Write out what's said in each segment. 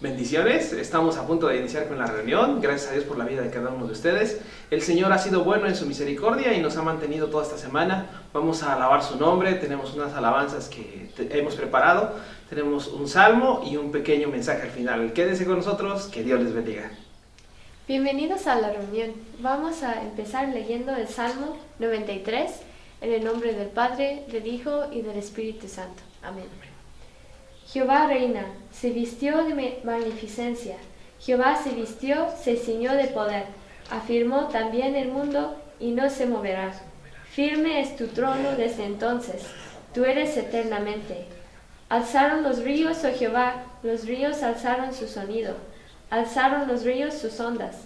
Bendiciones, estamos a punto de iniciar con la reunión. Gracias a Dios por la vida de cada uno de ustedes. El Señor ha sido bueno en su misericordia y nos ha mantenido toda esta semana. Vamos a alabar su nombre, tenemos unas alabanzas que hemos preparado, tenemos un salmo y un pequeño mensaje al final. Quédense con nosotros, que Dios les bendiga. Bienvenidos a la reunión. Vamos a empezar leyendo el Salmo 93 en el nombre del Padre, del Hijo y del Espíritu Santo. Amén. Jehová reina, se vistió de magnificencia. Jehová se vistió, se ciñó de poder. Afirmó también el mundo y no se moverá. Firme es tu trono desde entonces. Tú eres eternamente. Alzaron los ríos, oh Jehová, los ríos alzaron su sonido. Alzaron los ríos sus ondas.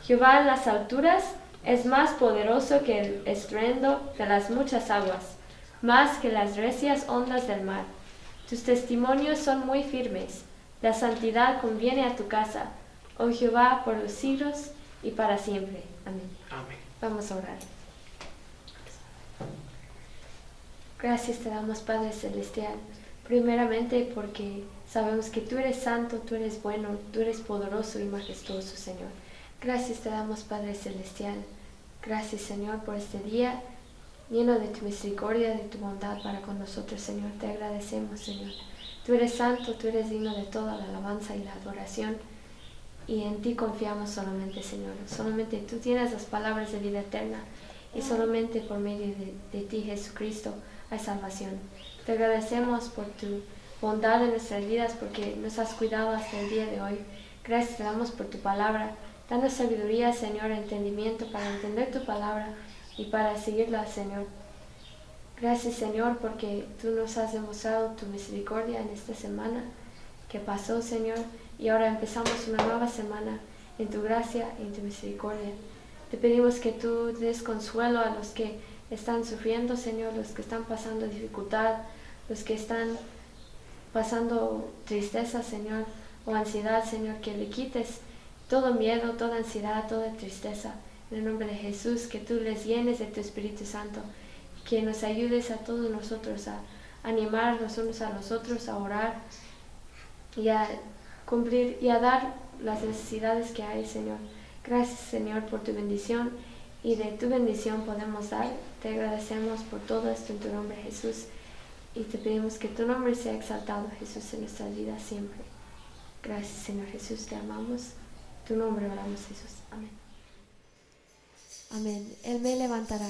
Jehová en las alturas es más poderoso que el estruendo de las muchas aguas, más que las recias ondas del mar. Tus testimonios son muy firmes. La santidad conviene a tu casa, oh Jehová, por los siglos y para siempre. Amén. Amén. Vamos a orar. Gracias te damos, Padre Celestial, primeramente porque sabemos que tú eres santo, tú eres bueno, tú eres poderoso y majestuoso, Señor. Gracias te damos, Padre Celestial. Gracias, Señor, por este día lleno de tu misericordia, de tu bondad para con nosotros, Señor. Te agradecemos, Señor. Tú eres santo, tú eres digno de toda la alabanza y la adoración. Y en ti confiamos solamente, Señor. Solamente tú tienes las palabras de vida eterna. Y solamente por medio de ti, Jesucristo, hay salvación. Te agradecemos por tu bondad en nuestras vidas, porque nos has cuidado hasta el día de hoy. Gracias te damos por tu palabra. Danos sabiduría, Señor, entendimiento para entender tu palabra y para seguirla, Señor. Gracias, Señor, porque tú nos has demostrado tu misericordia en esta semana que pasó, Señor, y ahora empezamos una nueva semana en tu gracia y en tu misericordia. Te pedimos que tú des consuelo a los que están sufriendo, Señor, los que están pasando dificultad, los que están pasando tristeza, Señor, o ansiedad, Señor, que le quites todo miedo, toda ansiedad, toda tristeza. En el nombre de Jesús, que tú les llenes de tu Espíritu Santo, que nos ayudes a todos nosotros a animarnos unos a los otros, a orar y a cumplir y a dar las necesidades que hay, Señor. Gracias, Señor, por tu bendición, y de tu bendición podemos dar. Te agradecemos por todo esto en tu nombre, Jesús, y te pedimos que tu nombre sea exaltado, Jesús, en nuestra vida siempre. Gracias, Señor Jesús, te amamos. Tu nombre oramos, Jesús. Amén. Amén. Él me levantará.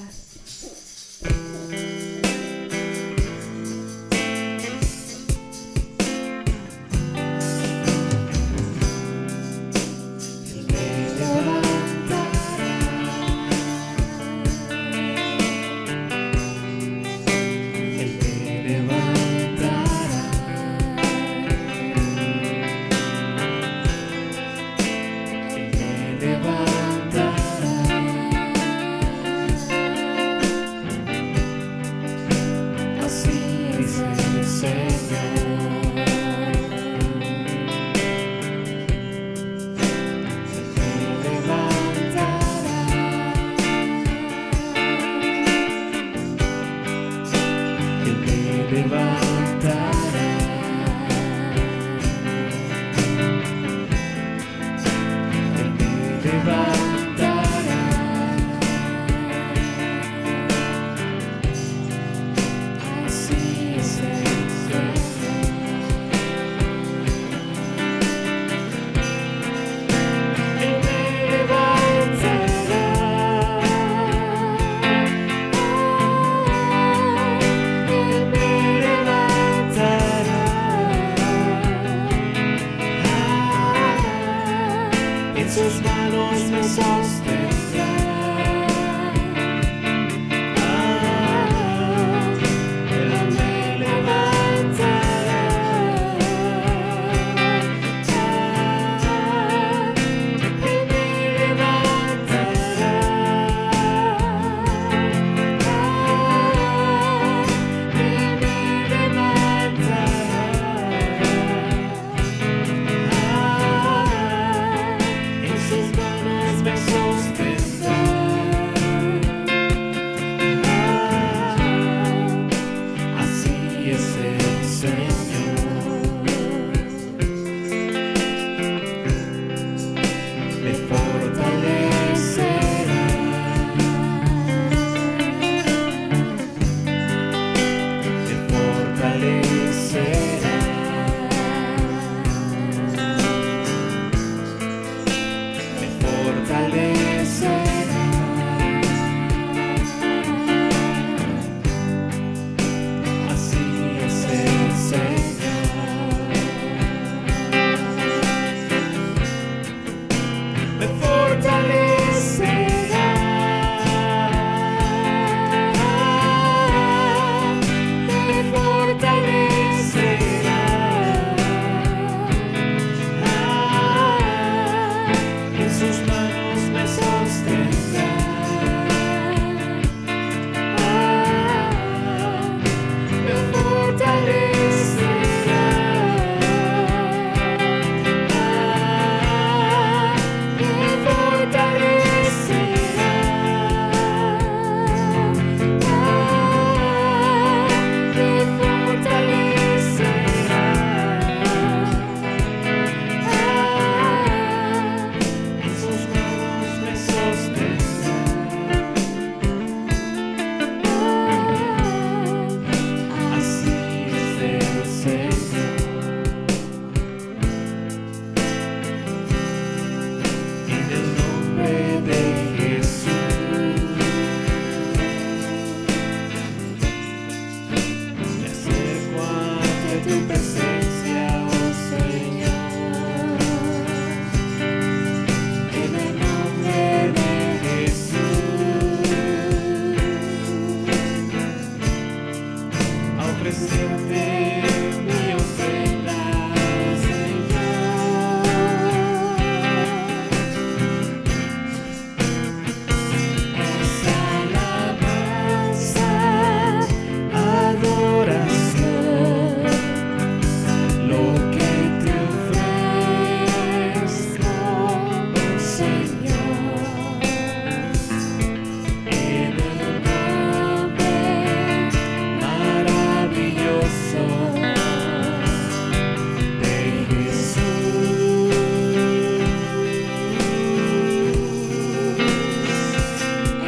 tu presencia, oh Señor. En el nombre de Jesús, a ofrecerte mi ofrenda, Señor. Es alabanza, adoración, lo que te ofrezco, Señor. En el nombre maravilloso de Jesús,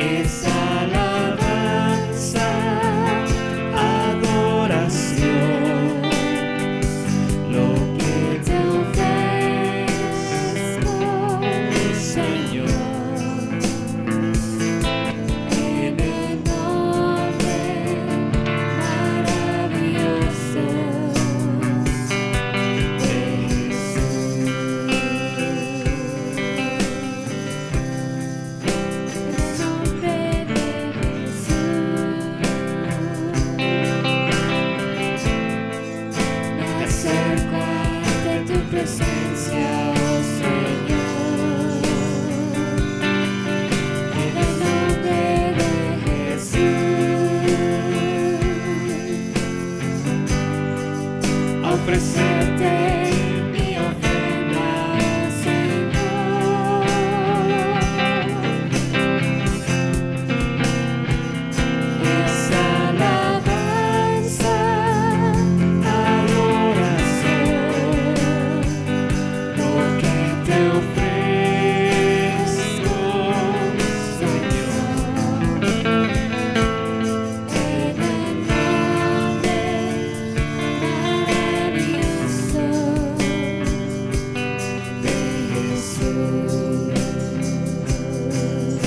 es alabanza, adoración, lo que te ofrezco, Señor. En el nombre maravilloso de Jesús. Me acerco ante tu presencia, oh Señor. En el nombre de Jesús, a ofrecerte mi ofrenda, Señor. Es alabanza, adoración, lo que te ofrezco, Señor. En el nombre maravilloso de Jesús.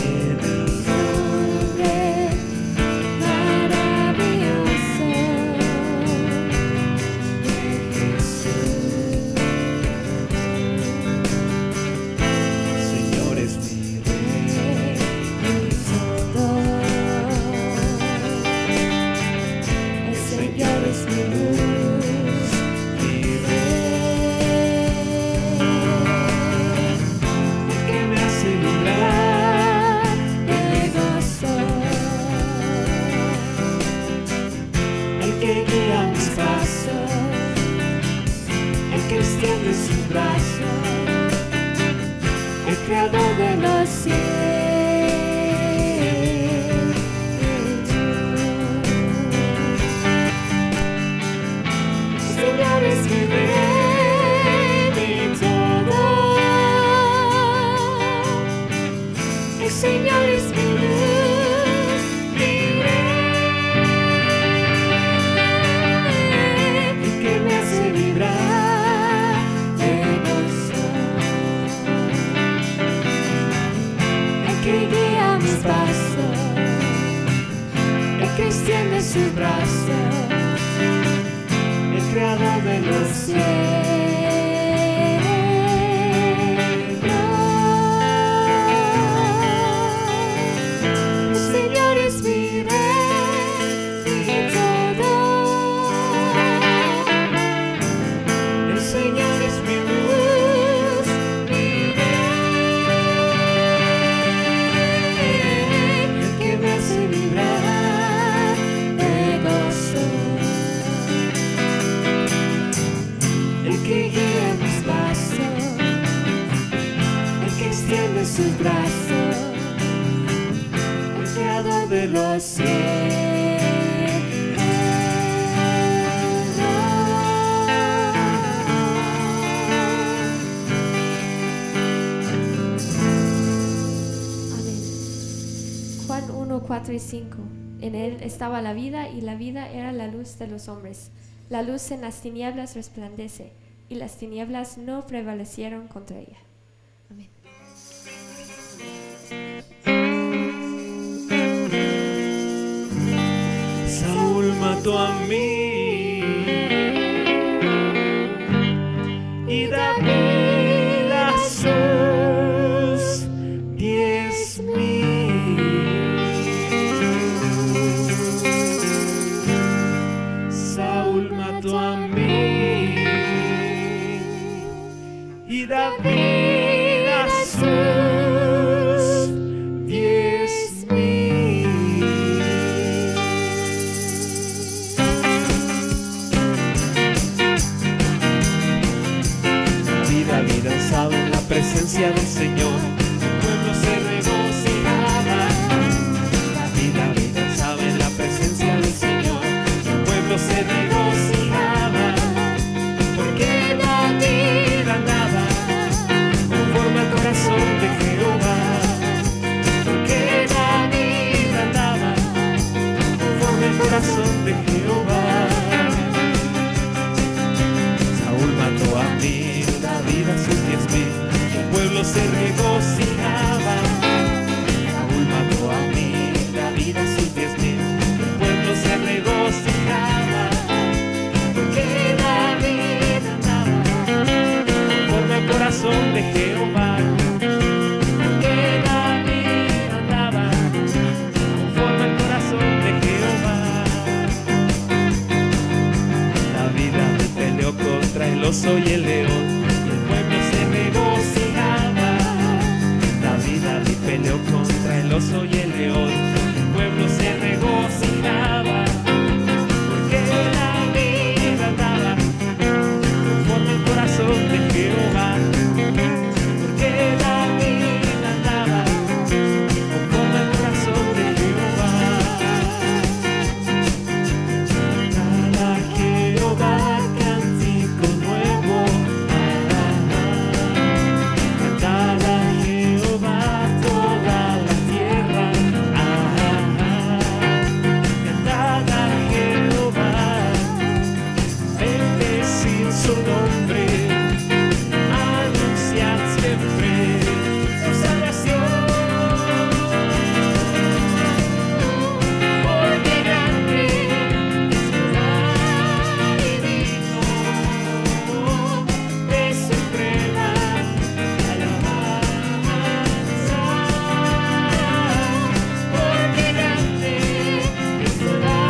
En el nombre maravilloso de Jesús. Señor es mi Rey y todo. El Señor es mi luz, mi Rey, el que me hace vibrar de gozo, el que guía mis pasos, el que extiende sus brazos, el creador de los cielos. El Señor es mi Rey, mi todo. El Señor es mi luz, mi Rey, el que me hace vibrar de gozo, el que guía mis pasos, el que extiende sus brazos, el creador de los cielos. El Señor es mi Rey, mi todo. El Señor es mi luz, mi Rey, el que me hace vibrar de gozo, el que guía mis pasos, el que extiende sus brazos, el creador de los cielos. Amén. Juan 1, 4 y 5. En él estaba la vida y la vida era la luz de los hombres. La luz en las tinieblas resplandece y las tinieblas no prevalecieron contra ella. Amén. Saúl mató a mí vida, vida sus 10,000. Vida, vida usaba en la presencia del Señor, el pueblo se regocijaba. La vida, vida usaba en la presencia del Señor, el pueblo se regocijaba. Porque David andaba conforme al corazón de Jehová. Porque David andaba conforme al corazón de Jehová. Saúl mató a mil, David a sus 10,000, el pueblo se regocijaba. Saúl mató a mil, David a sus 10,000, el pueblo se regocijaba. Porque David andaba conforme al corazón de Jehová. Porque David andaba conforme al corazón de Jehová. David peleó contra el oso y el león, y el pueblo se regocijaba. David peleó contra el oso y el león, y el pueblo se regocijaba. Porque David andaba conforme al corazón de Jehová. Porque David andaba conforme al corazón de Jehová. Cantad a Jehová cántico nuevo. Cantad a Jehová toda la tierra. Cantad a Jehová, bendecid su nombre, anunciad siempre su salvación. Porque grande es Jehová y digno de suprema alabanza. Porque grande es Jehová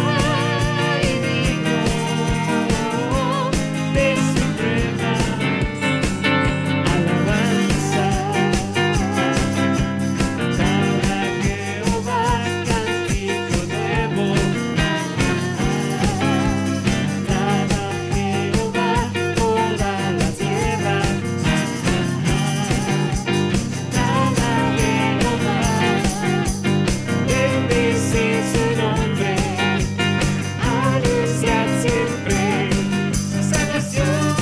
y digno de suprema alabanza. Cantad a Jehová cántico nuevo. Cantad a Jehová toda la tierra. Cantad a Jehová, bendecid su nombre, anunciad siempre su salvación.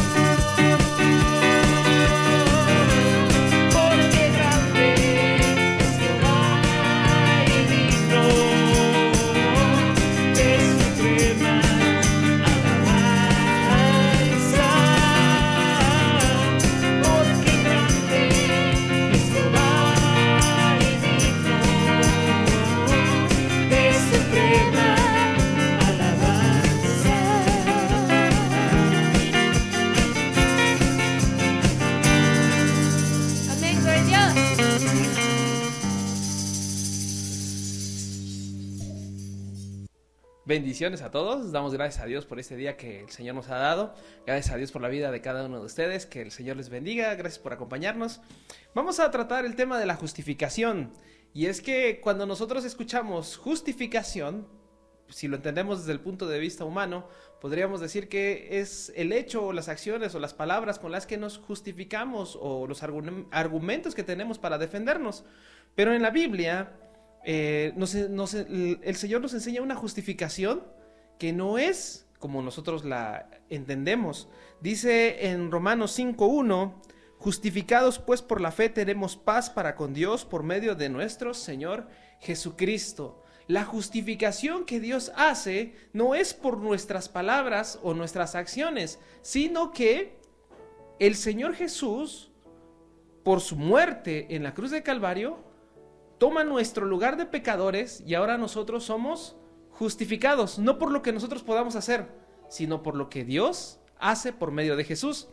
Porque grande es Jehová y digno de suprema alabanza. Porque grande es Jehová y digno de suprema alabanza. Amén, gloria a Dios. Bendiciones a todos, damos gracias a Dios por este día que el Señor nos ha dado, gracias a Dios por la vida de cada uno de ustedes, que el Señor les bendiga, gracias por acompañarnos. Vamos a tratar el tema de la justificación, y es que cuando nosotros escuchamos justificación, si lo entendemos desde el punto de vista humano, podríamos decir que es el hecho o las acciones o las palabras con las que nos justificamos o los argumentos que tenemos para defendernos. Pero en la Biblia, el Señor nos enseña una justificación que no es como nosotros la entendemos. Dice en Romanos 5:1: justificados pues por la fe tenemos paz para con Dios por medio de nuestro Señor Jesucristo. La justificación que Dios hace no es por nuestras palabras o nuestras acciones, sino que el Señor Jesús, por su muerte en la cruz de Calvario, toma nuestro lugar de pecadores y ahora nosotros somos justificados, no por lo que nosotros podamos hacer, sino por lo que Dios hace por medio de Jesús.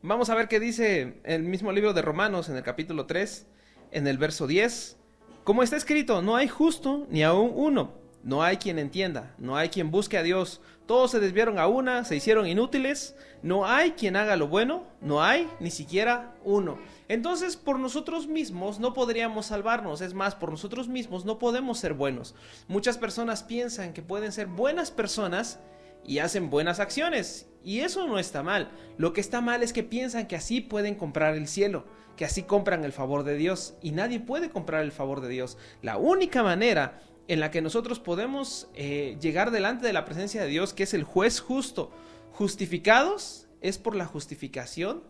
Vamos a ver qué dice el mismo libro de Romanos en el capítulo 3, en el verso 10. Como está escrito, no hay justo ni aún uno. No hay quien entienda, no hay quien busque a Dios. Todos se desviaron a una, se hicieron inútiles. No hay quien haga lo bueno, no hay ni siquiera uno. Entonces, por nosotros mismos no podríamos salvarnos. Es más, por nosotros mismos no podemos ser buenos. Muchas personas piensan que pueden ser buenas personas y hacen buenas acciones. Y eso no está mal. Lo que está mal es que piensan que así pueden comprar el cielo, que así compran el favor de Dios. Y nadie puede comprar el favor de Dios. La única manera en la que nosotros podemos llegar delante de la presencia de Dios, que es el juez justo, justificados, es por la justificación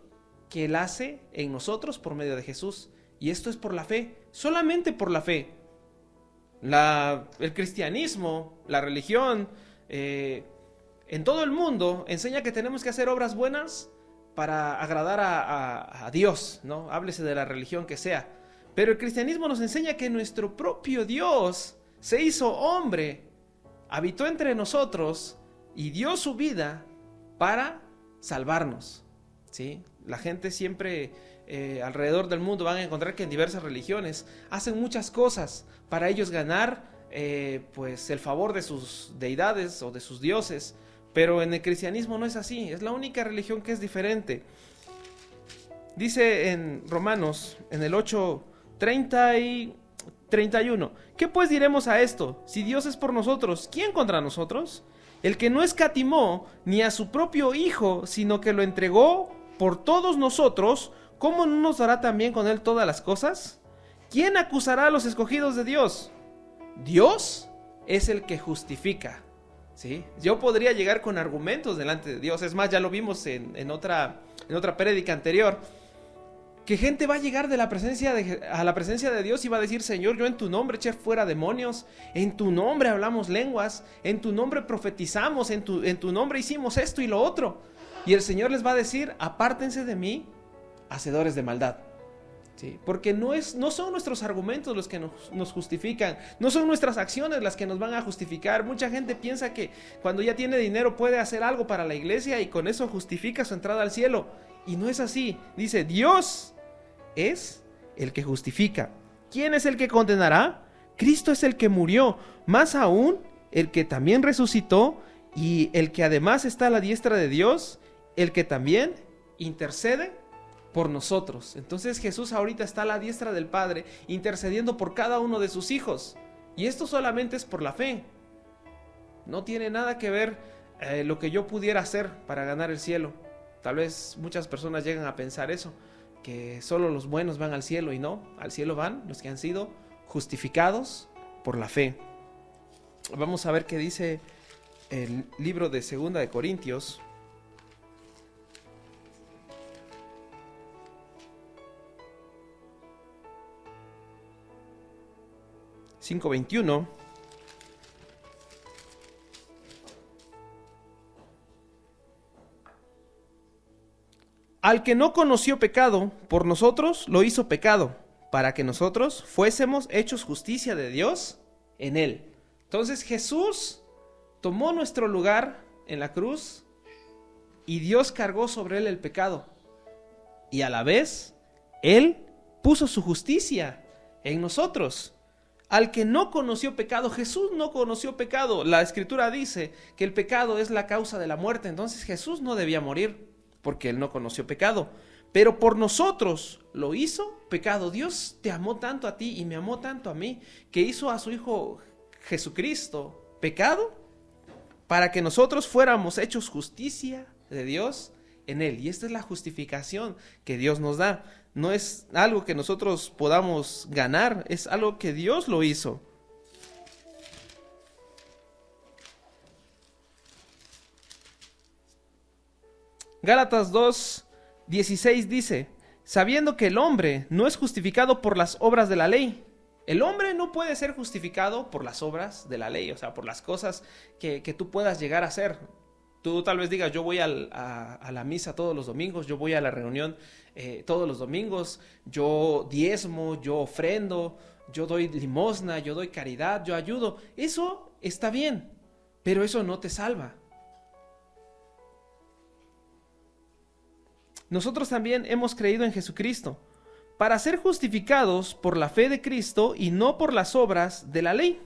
que Él hace en nosotros por medio de Jesús. Y esto es por la fe, solamente por la fe. El cristianismo, la religión, en todo el mundo enseña que tenemos que hacer obras buenas para agradar a Dios, ¿no? Háblese de la religión que sea. Pero el cristianismo nos enseña que nuestro propio Dios se hizo hombre, habitó entre nosotros y dio su vida para salvarnos, ¿sí? La gente siempre alrededor del mundo van a encontrar que en diversas religiones hacen muchas cosas para ellos ganar pues el favor de sus deidades o de sus dioses, pero en el cristianismo no es así. Es la única religión que es diferente. Dice en Romanos, en el 8:30 y 31, ¿qué pues diremos a esto? Si Dios es por nosotros, ¿quién contra nosotros? El que no escatimó ni a su propio Hijo, sino que lo entregó por todos nosotros, ¿cómo no nos dará también con Él todas las cosas? ¿Quién acusará a los escogidos de Dios? Dios es el que justifica, ¿sí? Yo podría llegar con argumentos delante de Dios. Es más, ya lo vimos en otra prédica anterior, que gente va a llegar a la presencia de Dios y va a decir: Señor, yo en tu nombre eché fuera demonios, en tu nombre hablamos lenguas, en tu nombre profetizamos, en tu nombre hicimos esto y lo otro. Y el Señor les va a decir: apártense de mí, hacedores de maldad, ¿sí? Porque no son nuestros argumentos los que nos justifican, no son nuestras acciones las que nos van a justificar. Mucha gente piensa que cuando ya tiene dinero puede hacer algo para la iglesia y con eso justifica su entrada al cielo. Y no es así. Dice: Dios es el que justifica. ¿Quién es el que condenará? Cristo es el que murió, más aún el que también resucitó, y el que además está a la diestra de Dios, el que también intercede por nosotros. Entonces Jesús ahorita está a la diestra del Padre, intercediendo por cada uno de sus hijos. Y esto solamente es por la fe. No tiene nada que ver lo que yo pudiera hacer para ganar el cielo. Tal vez muchas personas llegan a pensar eso, que solo los buenos van al cielo, y no, al cielo van los que han sido justificados por la fe. Vamos a ver qué dice el libro de 2 de Corintios. (5:21). Al que no conoció pecado, por nosotros lo hizo pecado, para que nosotros fuésemos hechos justicia de Dios en él. Entonces Jesús tomó nuestro lugar en la cruz y Dios cargó sobre él el pecado. Y a la vez, Él puso su justicia en nosotros. Al que no conoció pecado, Jesús no conoció pecado. La Escritura dice que el pecado es la causa de la muerte. Entonces Jesús no debía morir porque Él no conoció pecado. Pero por nosotros lo hizo pecado. Dios te amó tanto a ti y me amó tanto a mí, que hizo a su Hijo Jesucristo pecado para que nosotros fuéramos hechos justicia de Dios en Él. Y esta es la justificación que Dios nos da. No es algo que nosotros podamos ganar, es algo que Dios lo hizo. Gálatas 2:16 dice: sabiendo que el hombre no es justificado por las obras de la ley. El hombre no puede ser justificado por las obras de la ley, o sea, por las cosas que tú puedas llegar a hacer. Tú tal vez digas: yo voy a la misa todos los domingos, yo voy a la reunión todos los domingos, yo diezmo, yo ofrendo, yo doy limosna, yo doy caridad, yo ayudo. Eso está bien, pero eso no te salva. Nosotros también hemos creído en Jesucristo para ser justificados por la fe de Cristo y no por las obras de la ley.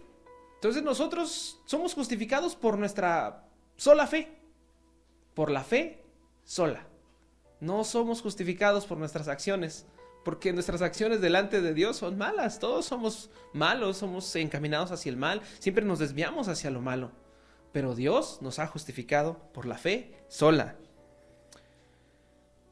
Entonces nosotros somos justificados por nuestra sola fe, por la fe sola. No somos justificados por nuestras acciones, porque nuestras acciones delante de Dios son malas. Todos somos malos, somos encaminados hacia el mal, siempre nos desviamos hacia lo malo. Pero Dios nos ha justificado por la fe sola.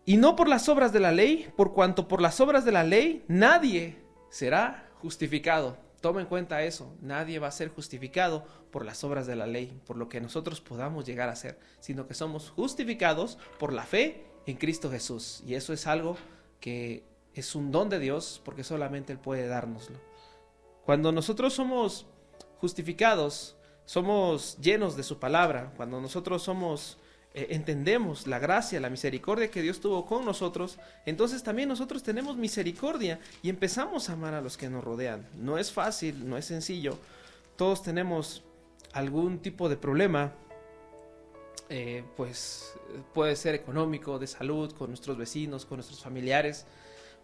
Y no por las obras de la ley, por cuanto por las obras de la ley nadie será justificado. Toma en cuenta eso, nadie va a ser justificado por las obras de la ley, por lo que nosotros podamos llegar a ser, sino que somos justificados por la fe en Cristo Jesús. Y eso es algo que es un don de Dios, porque solamente Él puede dárnoslo. Cuando nosotros somos justificados, somos llenos de su palabra. Cuando nosotros entendemos la gracia, la misericordia que Dios tuvo con nosotros, entonces también nosotros tenemos misericordia y empezamos a amar a los que nos rodean. No es fácil, no es sencillo. Todos tenemos algún tipo de problema, pues puede ser económico, de salud, con nuestros vecinos, con nuestros familiares,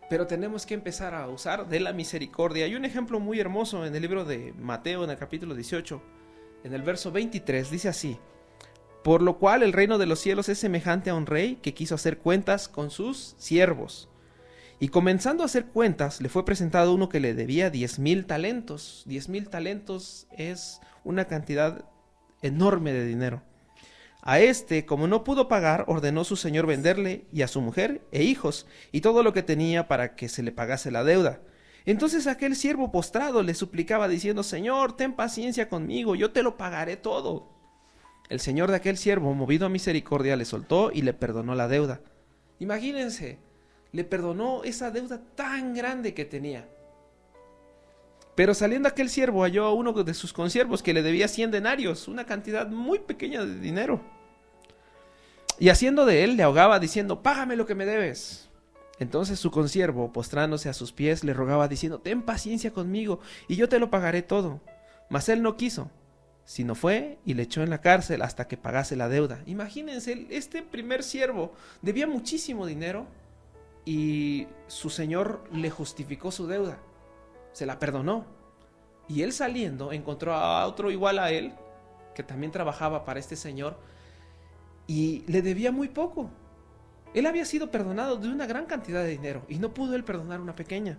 pero tenemos que empezar a usar de la misericordia. Hay un ejemplo muy hermoso en el libro de Mateo, en el capítulo 18, en el verso 23, dice así: por lo cual el reino de los cielos es semejante a un rey que quiso hacer cuentas con sus siervos. Y comenzando a hacer cuentas, le fue presentado uno que le debía 10,000 talentos. 10,000 talentos es una cantidad enorme de dinero. A este, como no pudo pagar, ordenó su señor venderle y a su mujer e hijos y todo lo que tenía para que se le pagase la deuda. Entonces aquel siervo postrado le suplicaba diciendo: Señor, ten paciencia conmigo, yo te lo pagaré todo. El señor de aquel siervo, movido a misericordia, le soltó y le perdonó la deuda. Imagínense, le perdonó esa deuda tan grande que tenía. Pero saliendo aquel siervo halló a uno de sus consiervos que le debía 100 denarios, una cantidad muy pequeña de dinero. Y haciendo de él, le ahogaba diciendo: págame lo que me debes. Entonces su consiervo, postrándose a sus pies, le rogaba diciendo: ten paciencia conmigo y yo te lo pagaré todo. Mas él no quiso, sino fue y le echó en la cárcel hasta que pagase la deuda. Imagínense, este primer siervo debía muchísimo dinero y su señor le justificó su deuda, se la perdonó. Y él saliendo encontró a otro igual a él, que también trabajaba para este señor, y le debía muy poco. Él había sido perdonado de una gran cantidad de dinero y no pudo él perdonar una pequeña.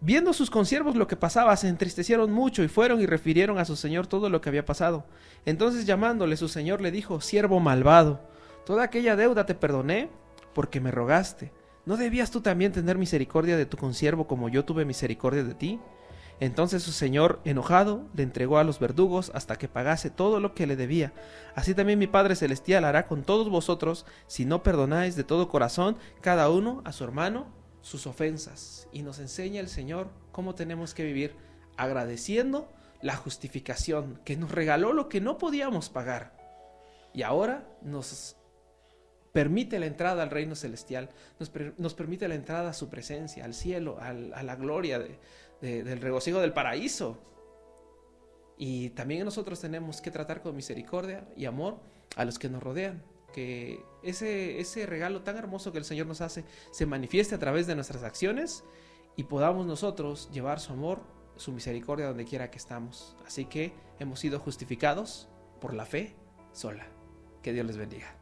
Viendo sus consiervos lo que pasaba, se entristecieron mucho y fueron y refirieron a su señor todo lo que había pasado. Entonces llamándole su señor le dijo: siervo malvado, toda aquella deuda te perdoné porque me rogaste. ¿No debías tú también tener misericordia de tu consiervo como yo tuve misericordia de ti? Entonces su señor, enojado, le entregó a los verdugos hasta que pagase todo lo que le debía. Así también mi Padre Celestial hará con todos vosotros si no perdonáis de todo corazón cada uno a su hermano sus ofensas. Y nos enseña el Señor cómo tenemos que vivir, agradeciendo la justificación, que nos regaló lo que no podíamos pagar y ahora nos permite la entrada al reino celestial, nos permite la entrada a su presencia, al cielo, a la gloria del regocijo del paraíso. Y también nosotros tenemos que tratar con misericordia y amor a los que nos rodean, que ese regalo tan hermoso que el Señor nos hace se manifieste a través de nuestras acciones y podamos nosotros llevar su amor, su misericordia donde quiera que estamos. Así que hemos sido justificados por la fe sola. Que Dios les bendiga.